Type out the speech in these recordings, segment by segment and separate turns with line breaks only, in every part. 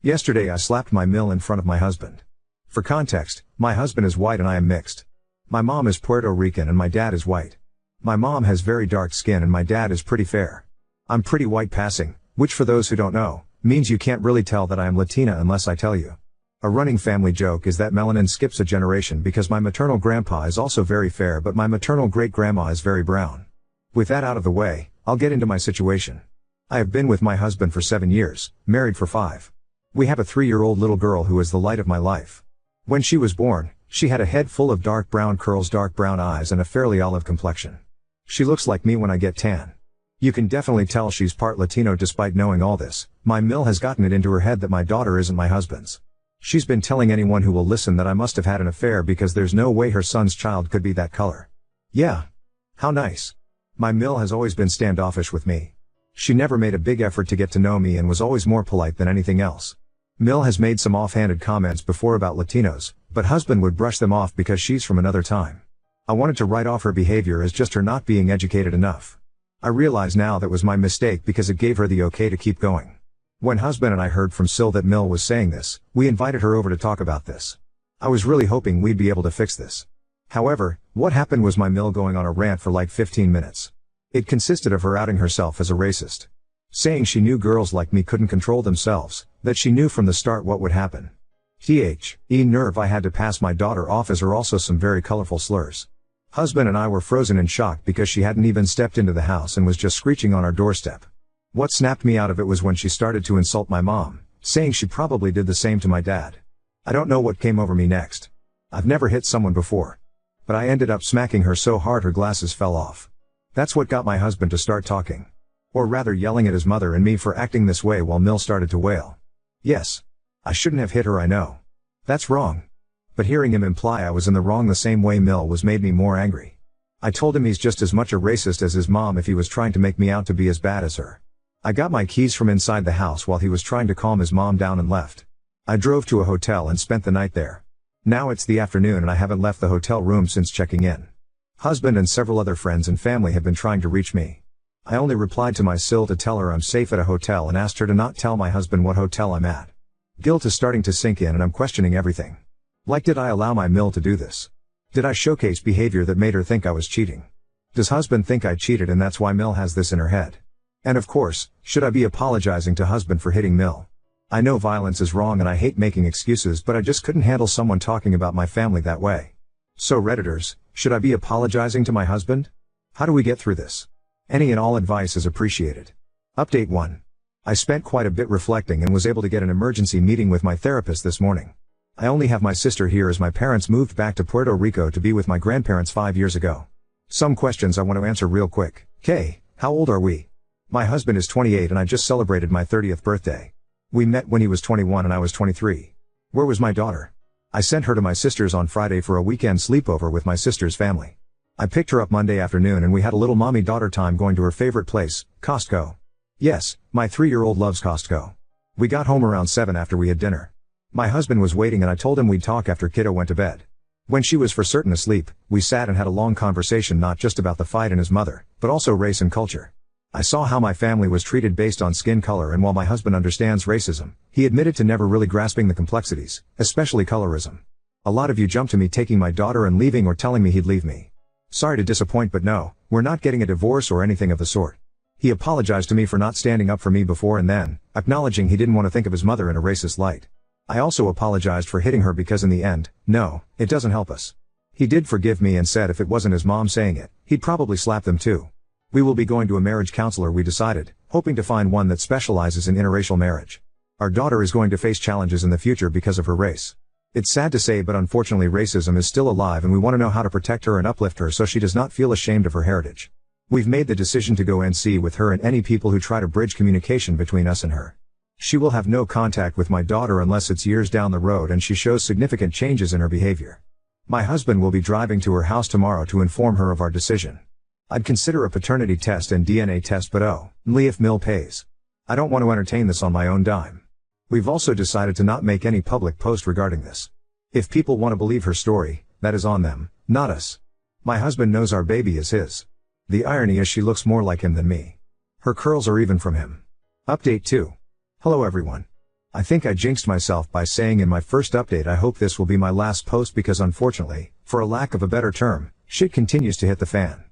Yesterday I slapped my mill in front of my husband. For context, my husband is white and I am mixed. My mom is Puerto Rican and my dad is white. My mom has very dark skin and my dad is pretty fair. I'm pretty white passing, which for those who don't know, means you can't really tell that I am Latina unless I tell you. A running family joke is that melanin skips a generation because my maternal grandpa is also very fair but my maternal great-grandma is very brown. With that out of the way, I'll get into my situation. I have been with my husband for 7 years, married for 5. We have a 3-year-old little girl who is the light of my life. When she was born, she had a head full of dark brown curls, dark brown eyes and a fairly olive complexion. She looks like me when I get tan. You can definitely tell she's part Latino. Despite knowing all this, my mill has gotten it into her head that my daughter isn't my husband's. She's been telling anyone who will listen that I must have had an affair because there's no way her son's child could be that color. Yeah. How nice. My mill has always been standoffish with me. She never made a big effort to get to know me and was always more polite than anything else. Mill has made some offhanded comments before about Latinos, but husband would brush them off because she's from another time. I wanted to write off her behavior as just her not being educated enough. I realize now that was my mistake because it gave her the okay to keep going. When husband and I heard from Sil that Mill was saying this, we invited her over to talk about this. I was really hoping we'd be able to fix this. However, what happened was my Mill going on a rant for like 15 minutes. It consisted of her outing herself as a racist. Saying she knew girls like me couldn't control themselves, that she knew from the start what would happen. Nerve, I had to pass my daughter off as her. Also some very colorful slurs. Husband and I were frozen in shock because she hadn't even stepped into the house and was just screeching on our doorstep. What snapped me out of it was when she started to insult my mom, saying she probably did the same to my dad. I don't know what came over me next. I've never hit someone before. But I ended up smacking her so hard her glasses fell off. That's what got my husband to start talking. Or rather yelling at his mother and me for acting this way while Mill started to wail. Yes. I shouldn't have hit her, I know. That's wrong. But hearing him imply I was in the wrong the same way Mill was made me more angry. I told him he's just as much a racist as his mom if he was trying to make me out to be as bad as her. I got my keys from inside the house while he was trying to calm his mom down and left. I drove to a hotel and spent the night there. Now it's the afternoon and I haven't left the hotel room since checking in. Husband and several other friends and family have been trying to reach me. I only replied to my Sil to tell her I'm safe at a hotel and asked her to not tell my husband what hotel I'm at. Guilt is starting to sink in and I'm questioning everything. Like, did I allow my Mill to do this? Did I showcase behavior that made her think I was cheating? Does husband think I cheated and that's why Mill has this in her head? And of course, should I be apologizing to husband for hitting Mill? I know violence is wrong and I hate making excuses, but I just couldn't handle someone talking about my family that way. So Redditors, should I be apologizing to my husband? How do we get through this? Any and all advice is appreciated. Update 1. I spent quite a bit reflecting and was able to get an emergency meeting with my therapist this morning. I only have my sister here as my parents moved back to Puerto Rico to be with my grandparents 5 years ago. Some questions I want to answer real quick. K, how old are we? My husband is 28 and I just celebrated my 30th birthday. We met when he was 21 and I was 23. Where was my daughter? I sent her to my sister's on Friday for a weekend sleepover with my sister's family. I picked her up Monday afternoon and we had a little mommy-daughter time going to her favorite place, Costco. Yes, my 3-year-old loves Costco. We got home around 7 after we had dinner. My husband was waiting and I told him we'd talk after kiddo went to bed. When she was for certain asleep, we sat and had a long conversation not just about the fight and his mother, but also race and culture. I saw how my family was treated based on skin color, and while my husband understands racism, he admitted to never really grasping the complexities, especially colorism. A lot of you jumped to me taking my daughter and leaving or telling me he'd leave me. Sorry to disappoint, but no, we're not getting a divorce or anything of the sort. He apologized to me for not standing up for me before and then, acknowledging he didn't want to think of his mother in a racist light. I also apologized for hitting her because in the end, no, it doesn't help us. He did forgive me and said if it wasn't his mom saying it, he'd probably slap them too. We will be going to a marriage counselor, we decided, hoping to find one that specializes in interracial marriage. Our daughter is going to face challenges in the future because of her race. It's sad to say, but unfortunately racism is still alive and we want to know how to protect her and uplift her so she does not feel ashamed of her heritage. We've made the decision to go NC with her and any people who try to bridge communication between us and her. She will have no contact with my daughter unless it's years down the road and she shows significant changes in her behavior. My husband will be driving to her house tomorrow to inform her of our decision. I'd consider a paternity test and DNA test, but only if Mill pays. I don't want to entertain this on my own dime. We've also decided to not make any public post regarding this. If people want to believe her story, that is on them, not us. My husband knows our baby is his. The irony is she looks more like him than me. Her curls are even from him. Update 2. Hello everyone. I think I jinxed myself by saying in my first update I hope this will be my last post because unfortunately, for a lack of a better term, shit continues to hit the fan.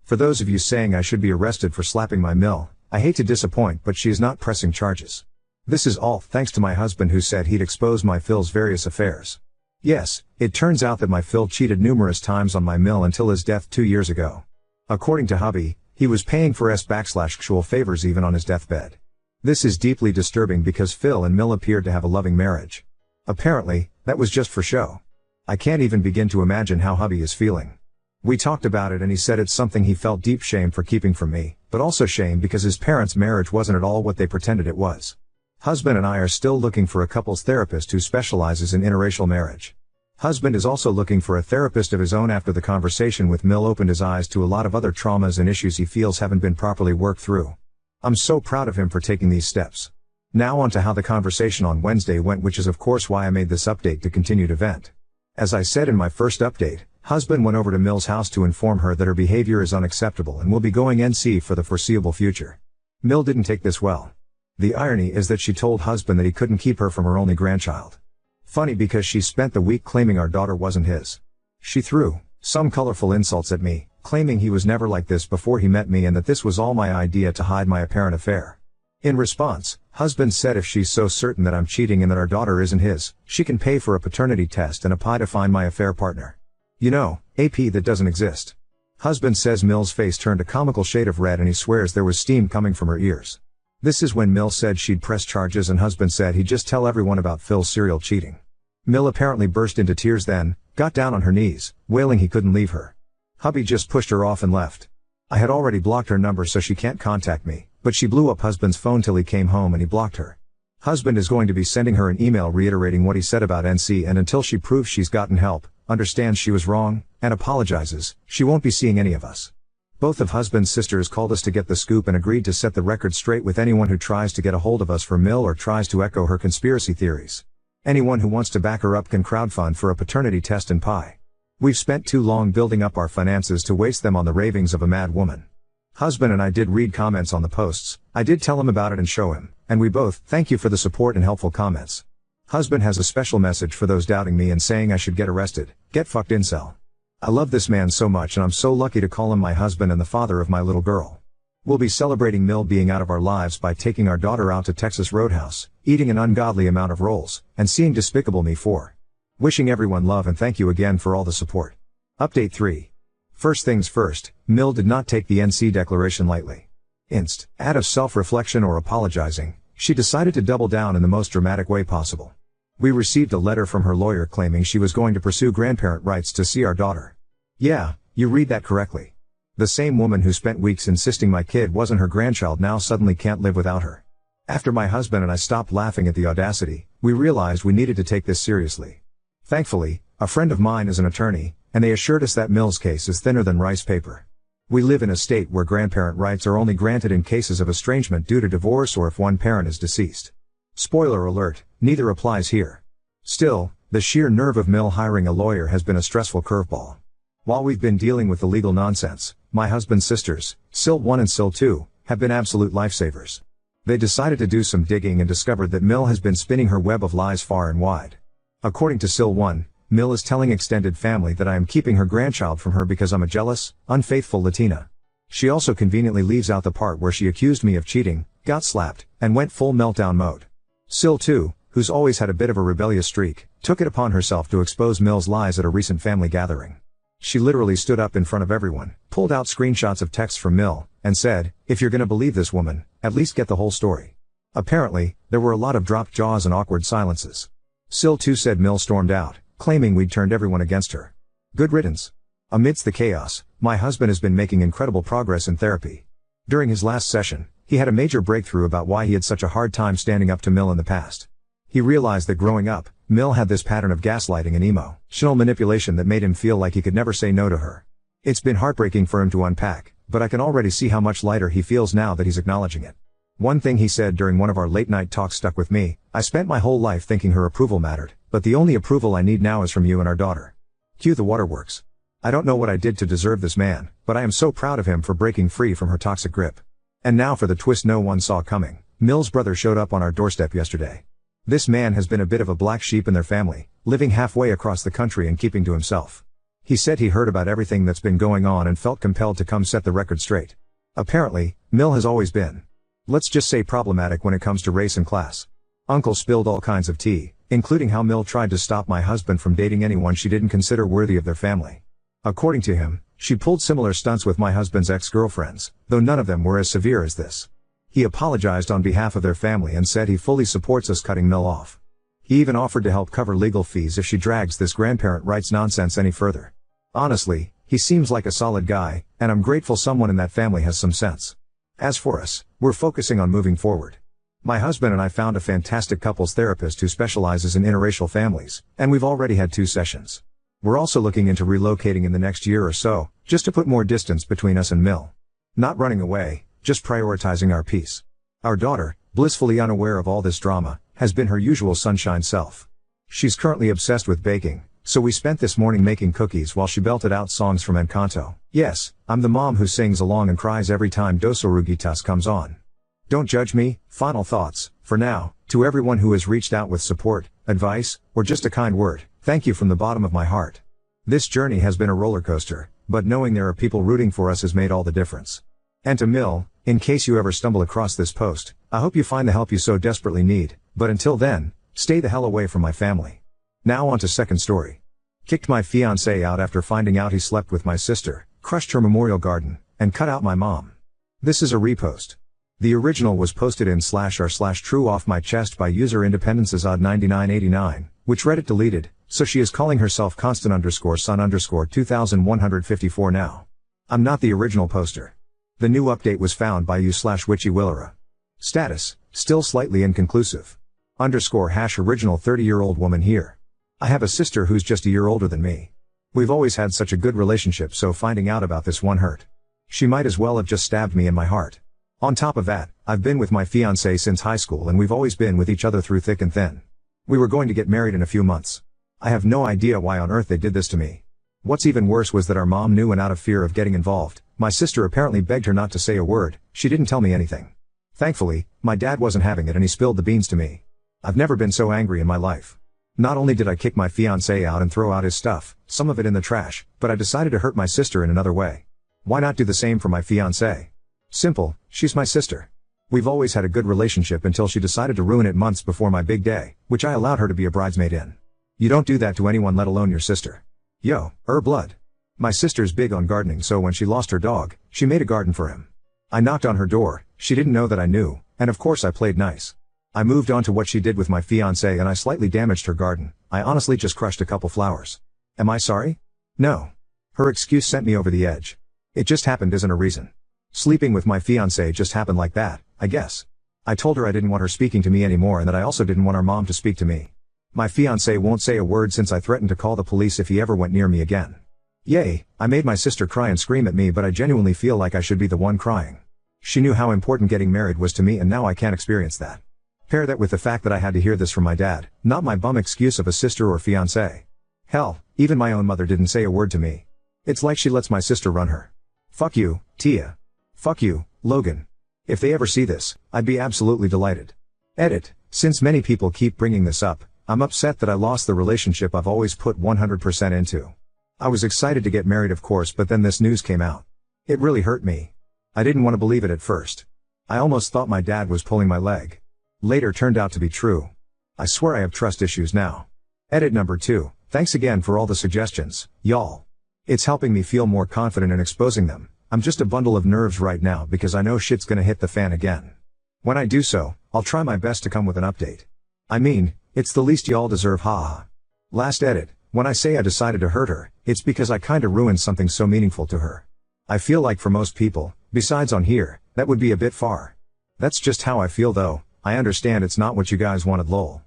For those of you saying I should be arrested for slapping my mill, I hate to disappoint but she is not pressing charges. This is all thanks to my husband who said he'd expose my Phil's various affairs. Yes, it turns out that my Phil cheated numerous times on my mill until his death 2 years ago. According to hubby, he was paying for s/actual favors even on his deathbed. This is deeply disturbing because Phil and Mill appeared to have a loving marriage. Apparently, that was just for show. I can't even begin to imagine how hubby is feeling. We talked about it and he said it's something he felt deep shame for keeping from me, but also shame because his parents' marriage wasn't at all what they pretended it was. Husband and I are still looking for a couples therapist who specializes in interracial marriage. Husband is also looking for a therapist of his own after the conversation with Mill opened his eyes to a lot of other traumas and issues he feels haven't been properly worked through. I'm so proud of him for taking these steps. Now on to how the conversation on Wednesday went, which is of course why I made this update to continue to vent. As I said in my first update, husband went over to Mill's house to inform her that her behavior is unacceptable and will be going NC for the foreseeable future. Mill didn't take this well. The irony is that she told husband that he couldn't keep her from her only grandchild. Funny because she spent the week claiming our daughter wasn't his. She threw some colorful insults at me, claiming he was never like this before he met me and that this was all my idea to hide my apparent affair. In response, husband said if she's so certain that I'm cheating and that our daughter isn't his, she can pay for a paternity test and a pie to find my affair partner. You know, AP that doesn't exist. Husband says Mill's face turned a comical shade of red and he swears there was steam coming from her ears. This is when Mill said she'd press charges and husband said he'd just tell everyone about Phil's serial cheating. Mill apparently burst into tears then, got down on her knees, wailing he couldn't leave her. Hubby just pushed her off and left. I had already blocked her number so she can't contact me, but she blew up husband's phone till he came home and he blocked her. Husband is going to be sending her an email reiterating what he said about NC and until she proves she's gotten help, understands she was wrong, and apologizes, she won't be seeing any of us. Both of husband's sisters called us to get the scoop and agreed to set the record straight with anyone who tries to get a hold of us for Mill or tries to echo her conspiracy theories. Anyone who wants to back her up can crowdfund for a paternity test and pie. We've spent too long building up our finances to waste them on the ravings of a mad woman. Husband and I did read comments on the posts, I did tell him about it and show him, and we both thank you for the support and helpful comments. Husband has a special message for those doubting me and saying I should get arrested, get fucked incel. I love this man so much and I'm so lucky to call him my husband and the father of my little girl. We'll be celebrating Mill being out of our lives by taking our daughter out to Texas Roadhouse, eating an ungodly amount of rolls, and seeing Despicable Me 4. Wishing everyone love and thank you again for all the support. Update 3. First things first, Mill did not take the NC declaration lightly. Out of self-reflection or apologizing, she decided to double down in the most dramatic way possible. We received a letter from her lawyer claiming she was going to pursue grandparent rights to see our daughter. Yeah, you read that correctly. The same woman who spent weeks insisting my kid wasn't her grandchild now suddenly can't live without her. After my husband and I stopped laughing at the audacity, we realized we needed to take this seriously. Thankfully, a friend of mine is an attorney, and they assured us that Mill's case is thinner than rice paper. We live in a state where grandparent rights are only granted in cases of estrangement due to divorce or if one parent is deceased. Spoiler alert, neither applies here. Still, the sheer nerve of Mill hiring a lawyer has been a stressful curveball. While we've been dealing with the legal nonsense, my husband's sisters, Sil 1 and Sil 2, have been absolute lifesavers. They decided to do some digging and discovered that Mill has been spinning her web of lies far and wide. According to Sil 1, Mill is telling extended family that I am keeping her grandchild from her because I'm a jealous, unfaithful Latina. She also conveniently leaves out the part where she accused me of cheating, got slapped, and went full meltdown mode. Sil 2, who's always had a bit of a rebellious streak, took it upon herself to expose Mill's lies at a recent family gathering. She literally stood up in front of everyone, pulled out screenshots of texts from Mill, and said, if you're gonna believe this woman, at least get the whole story. Apparently, there were a lot of dropped jaws and awkward silences. Sil 2 said Mill stormed out, claiming we'd turned everyone against her. Good riddance. Amidst the chaos, my husband has been making incredible progress in therapy. During his last session, he had a major breakthrough about why he had such a hard time standing up to Mill in the past. He realized that growing up, Mill had this pattern of gaslighting and emotional manipulation that made him feel like he could never say no to her. It's been heartbreaking for him to unpack, but I can already see how much lighter he feels now that he's acknowledging it. One thing he said during one of our late-night talks stuck with me: I spent my whole life thinking her approval mattered, but the only approval I need now is from you and our daughter. Cue the waterworks. I don't know what I did to deserve this man, but I am so proud of him for breaking free from her toxic grip. And now for the twist no one saw coming. Mill's brother showed up on our doorstep yesterday. This man has been a bit of a black sheep in their family, living halfway across the country and keeping to himself. He said he heard about everything that's been going on and felt compelled to come set the record straight. Apparently, Mill has always been, let's just say, problematic when it comes to race and class. Uncle spilled all kinds of tea, including how Mill tried to stop my husband from dating anyone she didn't consider worthy of their family. According to him, she pulled similar stunts with my husband's ex-girlfriends, though none of them were as severe as this. He apologized on behalf of their family and said he fully supports us cutting Mill off. He even offered to help cover legal fees if she drags this grandparent rights nonsense any further. Honestly, he seems like a solid guy, and I'm grateful someone in that family has some sense. As for us, we're focusing on moving forward. My husband and I found a fantastic couples therapist who specializes in interracial families, and we've already had 2 sessions. We're also looking into relocating in the next year or so, just to put more distance between us and Mill. Not running away, just prioritizing our peace. Our daughter, blissfully unaware of all this drama, has been her usual sunshine self. She's currently obsessed with baking, so we spent this morning making cookies while she belted out songs from Encanto. Yes, I'm the mom who sings along and cries every time Dos Oruguitas comes on. Don't judge me. Final thoughts, for now, to everyone who has reached out with support, advice, or just a kind word, thank you from the bottom of my heart. This journey has been a roller coaster, but knowing there are people rooting for us has made all the difference. And to Mill, in case you ever stumble across this post, I hope you find the help you so desperately need, but until then, stay the hell away from my family. Now on to second story. Kicked my fiancé out after finding out he slept with my sister, crushed her memorial garden, and cut out my mom. This is a repost. The original was posted in /r/true off my chest by user independencesod9989, which Reddit deleted, so she is calling herself constant_sun_2154 now. I'm not the original poster. The new update was found by u/witchywillera. Status, still slightly inconclusive. _original 30-year-old woman here. I have a sister who's just a year older than me. We've always had such a good relationship, so finding out about this one hurt. She might as well have just stabbed me in my heart. On top of that, I've been with my fiancé since high school and we've always been with each other through thick and thin. We were going to get married in a few months. I have no idea why on earth they did this to me. What's even worse was that our mom knew, and out of fear of getting involved, my sister apparently begged her not to say a word. She didn't tell me anything. Thankfully, my dad wasn't having it and he spilled the beans to me. I've never been so angry in my life. Not only did I kick my fiancé out and throw out his stuff, some of it in the trash, but I decided to hurt my sister in another way. Why not do the same for my fiancé? Simple, she's my sister. We've always had a good relationship until she decided to ruin it months before my big day, which I allowed her to be a bridesmaid in. You don't do that to anyone, let alone your sister. Yo, blood. My sister's big on gardening, so when she lost her dog, she made a garden for him. I knocked on her door, she didn't know that I knew, and of course I played nice. I moved on to what she did with my fiancé and I slightly damaged her garden. I honestly just crushed a couple flowers. Am I sorry? No. Her excuse sent me over the edge. It just happened isn't a reason. Sleeping with my fiancé just happened like that, I guess. I told her I didn't want her speaking to me anymore and that I also didn't want our mom to speak to me. My fiancé won't say a word since I threatened to call the police if he ever went near me again. Yay, I made my sister cry and scream at me, but I genuinely feel like I should be the one crying. She knew how important getting married was to me and now I can't experience that. Pair that with the fact that I had to hear this from my dad, not my bum excuse of a sister or fiancé. Hell, even my own mother didn't say a word to me. It's like she lets my sister run her. Fuck you, Tia. Fuck you, Logan. If they ever see this, I'd be absolutely delighted. Edit, since many people keep bringing this up, I'm upset that I lost the relationship I've always put 100% into. I was excited to get married of course, but then this news came out. It really hurt me. I didn't want to believe it at first. I almost thought my dad was pulling my leg. Later turned out to be true. I swear I have trust issues now. Edit number 2, thanks again for all the suggestions, y'all. It's helping me feel more confident in exposing them. I'm just a bundle of nerves right now because I know shit's gonna hit the fan again. When I do so, I'll try my best to come with an update. I mean, it's the least y'all deserve, haha. Last edit, when I say I decided to hurt her, it's because I kinda ruined something so meaningful to her. I feel like for most people, besides on here, that would be a bit far. That's just how I feel though. I understand it's not what you guys wanted, lol.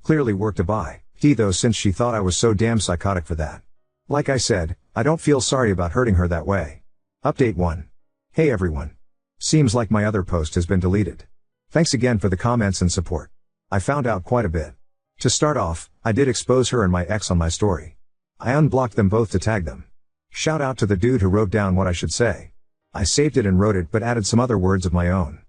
Clearly worked a buy, though, since she thought I was so damn psychotic for that. Like I said, I don't feel sorry about hurting her that way. Update 1. Hey everyone. Seems like my other post has been deleted. Thanks again for the comments and support. I found out quite a bit. To start off, I did expose her and my ex on my story. I unblocked them both to tag them. Shout out to the dude who wrote down what I should say. I saved it and wrote it but added some other words of my own.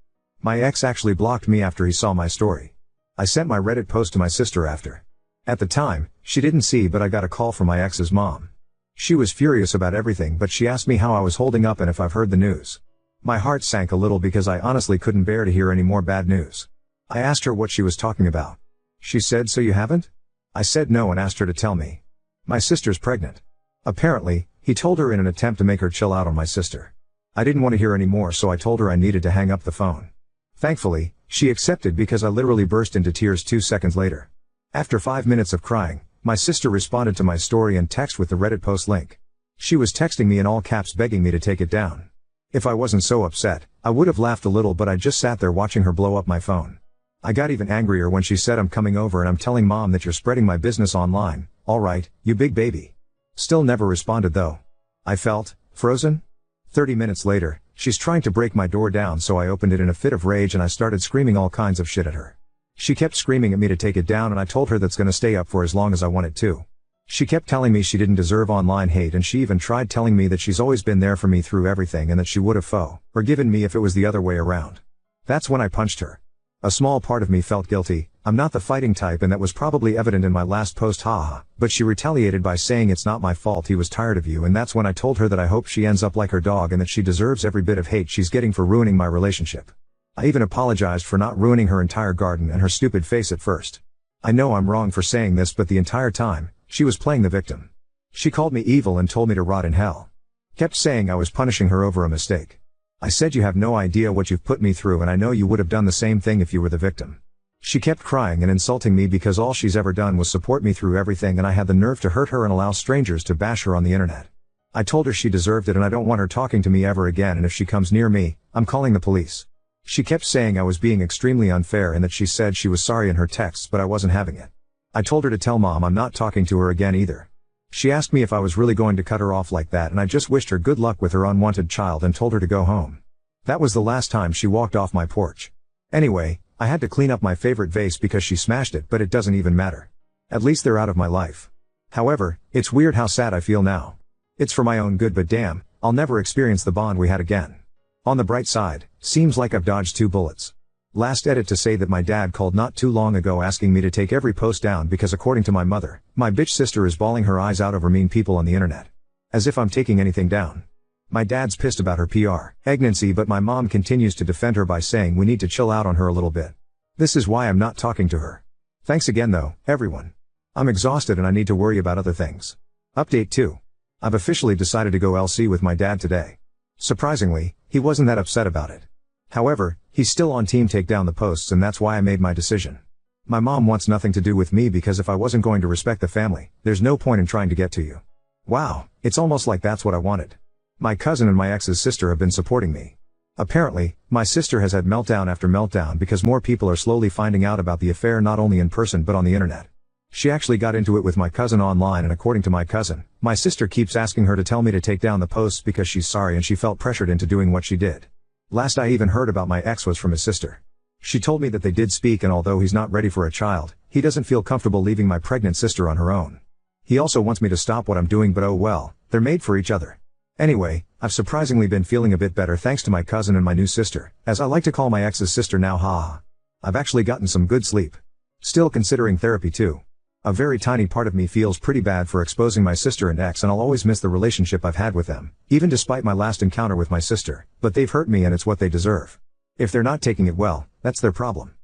My ex actually blocked me after he saw my story. I sent my Reddit post to my sister after. At the time, she didn't see, but I got a call from my ex's mom. She was furious about everything, but she asked me how I was holding up and if I've heard the news. My heart sank a little because I honestly couldn't bear to hear any more bad news. I asked her what she was talking about. She said, "So you haven't?" I said no and asked her to tell me. My sister's pregnant. Apparently, he told her in an attempt to make her chill out on my sister. I didn't want to hear any more, so I told her I needed to hang up the phone. Thankfully, she accepted because I literally burst into tears 2 seconds later. After 5 minutes of crying, my sister responded to my story and text with the Reddit post link. She was texting me in all caps begging me to take it down. If I wasn't so upset, I would have laughed a little, but I just sat there watching her blow up my phone. I got even angrier when she said, "I'm coming over and I'm telling mom that you're spreading my business online." "Alright, you big baby." Still never responded though. I felt frozen. 30 minutes later, she's trying to break my door down, so I opened it in a fit of rage and I started screaming all kinds of shit at her. She kept screaming at me to take it down and I told her that's gonna stay up for as long as I want it to. She kept telling me she didn't deserve online hate, and she even tried telling me that she's always been there for me through everything and that she would have forgiven me if it was the other way around. That's when I punched her. A small part of me felt guilty. I'm not the fighting type, and that was probably evident in my last post, haha, but she retaliated by saying it's not my fault, he was tired of you, and that's when I told her that I hope she ends up like her dog and that she deserves every bit of hate she's getting for ruining my relationship. I even apologized for not ruining her entire garden and her stupid face at first. I know I'm wrong for saying this, but the entire time, she was playing the victim. She called me evil and told me to rot in hell. Kept saying I was punishing her over a mistake. I said, "You have no idea what you've put me through, and I know you would have done the same thing if you were the victim." She kept crying and insulting me because all she's ever done was support me through everything, and I had the nerve to hurt her and allow strangers to bash her on the internet. I told her she deserved it and I don't want her talking to me ever again, and if she comes near me, I'm calling the police. She kept saying I was being extremely unfair and that she said she was sorry in her texts, but I wasn't having it. I told her to tell mom I'm not talking to her again either. She asked me if I was really going to cut her off like that, and I just wished her good luck with her unwanted child and told her to go home. That was the last time she walked off my porch. Anyway, I had to clean up my favorite vase because she smashed it, but it doesn't even matter. At least they're out of my life. However, it's weird how sad I feel now. It's for my own good, but damn, I'll never experience the bond we had again. On the bright side, seems like I've dodged 2 bullets. Last edit to say that my dad called not too long ago asking me to take every post down because according to my mother, my bitch sister is bawling her eyes out over mean people on the internet. As if I'm taking anything down. My dad's pissed about her PR pregnancy, but my mom continues to defend her by saying we need to chill out on her a little bit. This is why I'm not talking to her. Thanks again though, everyone. I'm exhausted and I need to worry about other things. Update 2. I've officially decided to go LC with my dad today. Surprisingly, he wasn't that upset about it. However, he's still on team take down the posts, and that's why I made my decision. My mom wants nothing to do with me because if I wasn't going to respect the family, there's no point in trying to get to you. Wow, it's almost like that's what I wanted. My cousin and my ex's sister have been supporting me. Apparently, my sister has had meltdown after meltdown because more people are slowly finding out about the affair, not only in person but on the internet. She actually got into it with my cousin online, and according to my cousin, my sister keeps asking her to tell me to take down the posts because she's sorry and she felt pressured into doing what she did. Last I even heard about my ex was from his sister. She told me that they did speak, and although he's not ready for a child, he doesn't feel comfortable leaving my pregnant sister on her own. He also wants me to stop what I'm doing, but oh well, they're made for each other. Anyway, I've surprisingly been feeling a bit better thanks to my cousin and my new sister, as I like to call my ex's sister now, haha. I've actually gotten some good sleep. Still considering therapy too. A very tiny part of me feels pretty bad for exposing my sister and ex, and I'll always miss the relationship I've had with them, even despite my last encounter with my sister, but they've hurt me and it's what they deserve. If they're not taking it well, that's their problem.